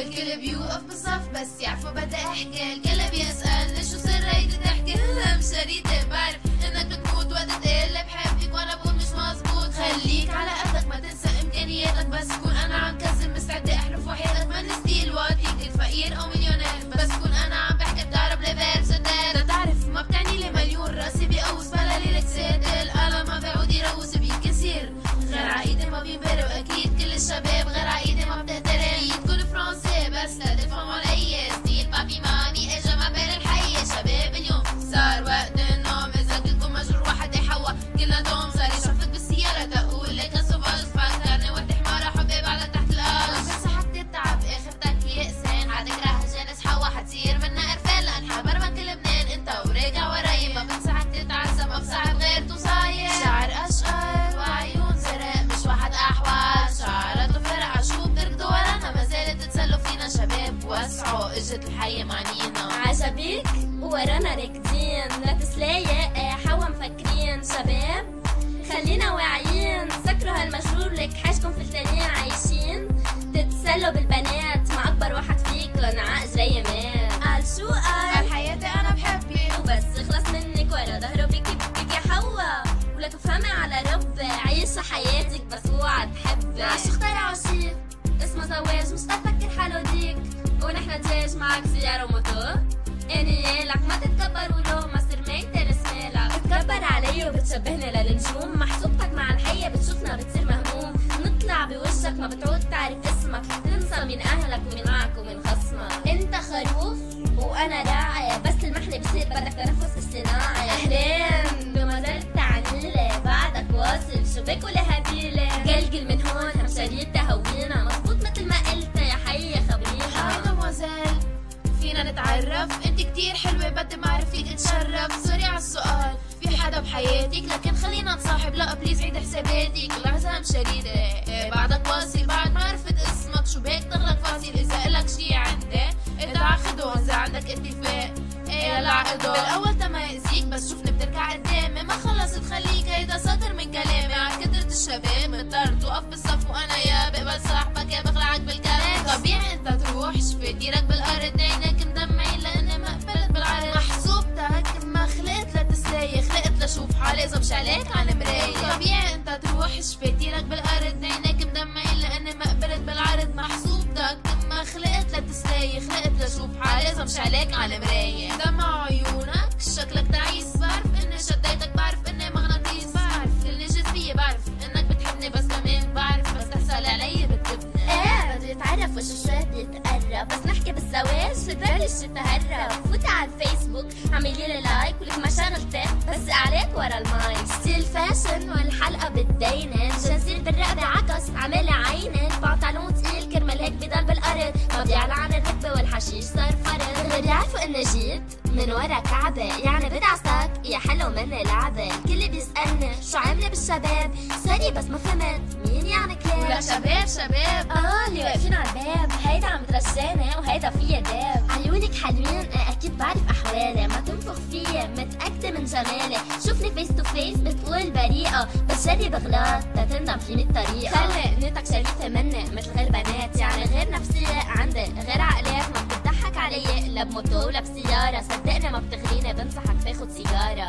الكل بيوقف بالصف بس يعرفوا بدي احكي، الكل بيسألني شو سر هيدي ضحكة. هلا مشاريتي بعرف انك بتموت وقت تقلي بحبك وانا بقول مش مزبوط. خليك على قدك ما تنسى امكانياتك، بس كون انا عم كذب مستعدة احلف وحياتك. ماني ستيل واطي كتير فقير او مليونير، بس كون انا عم بحكي بتعرف ليفل سداد. تعرف ما بتعني لي مليون، راسي بيقوس بلا ليلة سيد. القلم ما بيعود يروس بينكسر، غير عقيدة ما بينبرى. واكيد كل الشباب غير عقيدة ما بتهترم. تكون فرنسي بس لا تفهم علي، ستيل بابي مامي اجا ما بين الحي. شباب اليوم صار وقت النوم، اذا كلكم مجروح واحد يحوى كلنا دوم. صار يشوفك بالسيارة تقول لك الصباح فكرني وقت حمارة حبيب على تحت الارض. بس حتى التعب اخرتك يأسان، عادك راح جانس حوا حتصير منا قرفان. لانحبر من كل لبنان انت وراجع وراي، ما بنسى حتى تعذب ما بصعب غير تصاير. شعر اشقر وعيون زرق مش واحد احوال، شعراته فرقع شو بتركضوا ورانا ما زالت تتسلوا فينا. شباب وسعوا اجت الحية معنينا، عجبك ورانا راكدين لا تسلايق حوا مفكرين. شباب خلينا واعيين، سكروا هالمجرور لك حاجكم في التانيين عايشين. تتسلوا بالبنات مع اكبر واحد فيكن عقل جاي مات. قال شو قال حياتي انا بحبك وبس يخلص منك ورا ظهره بكي بك يا حوا. ولا تفهمي على رب عيشي حياتك بس اوعى تحبي. عشو اخترعوا شي اسمه زواج مش تفكر حاله ديك، ونحن دجاج معك سيارة وموتور. اني يالك ما تتكبر ولو ما صير ما ينترس مالك. بتكبر علي وبتشبهني للنجوم، محسوبتك مع الحية بتشوفنا بتصير مهموم. نطلع بوجهك ما بتعود تعرف اسمك، تنسى من اهلك ومن معك ومن خصمك. انت خروف وانا راعي، بس المحلة بصير بدك تنفس اصطناعي. اهلين بمزال التعنيلة بعدك واصل شو بك ولا هديلة. قلقل من هون همشاريتها هوينا مضبوط مثل ما قلت يا حية خبرينا. هاي مدموزيل فينا نتعرف، انت كتير حلوة بدي ما اعرف فيك اتشرف. سوري عالسؤال في حدا بحياتك، لكن خلينا نصاحب. لا بليز عيد حساباتك لحظة مشاريدة. بعدك واصل بعد ما عرفت اسمك شو بيك تغلق فاصل. اذا الك شي عندي ادعى خدو اذا عندك اتفاق يلا عقدو. بالاول تما يأذيك بس شوفني بتركع قدامي، ما خلصت خليك هيدا سطر من كلامي. على كترة الشباب مضطر توقف بالصف وانا يا بقبل صاحبك يا بخلعك بالكلام. طبيعي انت تروح شفيت ايدك بالارض عينك مدمعين لاني ما قبلت بالعرض. محسوبتك ما خلقت لتسلاي، خلقت لشوف حالي زبش عليك على المراية. طبيعي انت تروح شفيت ايدك بالارض عينك مدمعين لاني ما قبلت بالعرض. محسوبتك ما خلقت لتسلاي، خلقت لشوف حالي زبش عليك على المراية. دمع عيونك شكلك تعيس، بعرف اني شديتك بعرف اني مغناطيس. بعرف كل جزئية بعرف انك بتحبني، بس كمان بعرف بس تحصل علي بتكبني. ايه بده يتعرف وشو شوي بيتقرب، بس نحكي بالزواج بتبلش تتهرب. فوتي على الفيسبوك اعملي لي لايك ولك مشاغلتك بس عليك ورا المايك. ستيل فاشن والحلقة بتدينن، جنسير بالرقبة عكس عملي عينن. بنطلون تقيل كرمال هيك بضل بالارض، ما بيعلى عن الركبة والحشيش صار فرض. غير يعرفوا اني جيت من ورا كعبة، يعني بدعسك يا حلو مني لعبة. الكل بيسألني شو عاملة بالشباب، سوري بس ما فهمت مين يعني كلاب. ولا شباب اللي واقفين على الباب، هيدا عم ترجاني وهيدا فيا داب. عيونك حلوين اكيد بعرف احوالي، ما تنفخ فيا متأكدة من جمالي. شوفني فيس تو فيس بتقول بريئة، بس جرب غلط تتندم في 100 طريقة. خلي نيتك شريفة مني مثل غير بنات، يعني غير نفسية عندي غير عقلات. ما بتضحك علي لا بموتو ولا بسيارة، صدقني ما بتغريني بنصحك تاخد سيجارة.